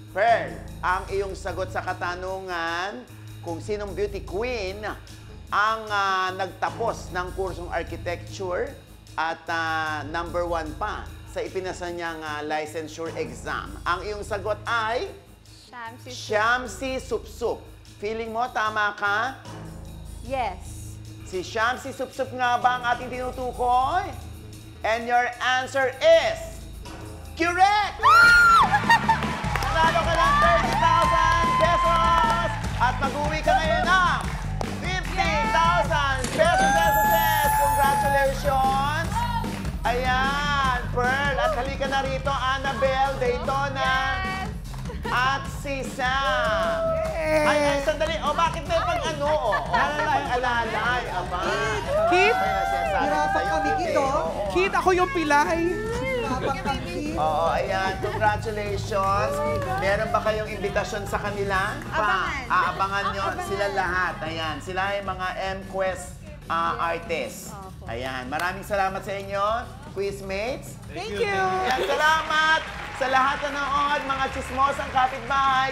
Pearl, ang iyong sagot sa katanungan kung sinong beauty queen ang nagtapos ng kursong architecture at number 1 pa sa ipinasa niyang licensure exam. Ang iyong sagot ay Shamsi Supsup. Feeling mo, tama ka? Yes. Si Shamsi Supsup nga ba ang ating tinutukoy? And your answer is correct! Nanalo ka ng 30,000 pesos! At mag-uwi ka ngayon ng 50,000 pesos! Congratulations! Ayan, Pearl. At halika na rito, Annabelle, Daytona, at si Sam. Ay, sandali. O, bakit may pang-ano? Alalay. Aba. Kit, Hirapan kami, Kit, oh. Kit, ako yung pilay. Hirapan kami. Oo, ayan. Congratulations. Meron ba kayong imbitasyon sa kanila? Abangan nyo sila lahat. Ayan. Sila ay mga M-Quest artists. Ayan. Maraming salamat sa inyo, quizmates. Thank you. Ayan, salamat sa lahat na nanood, mga chismosang kapitbahay.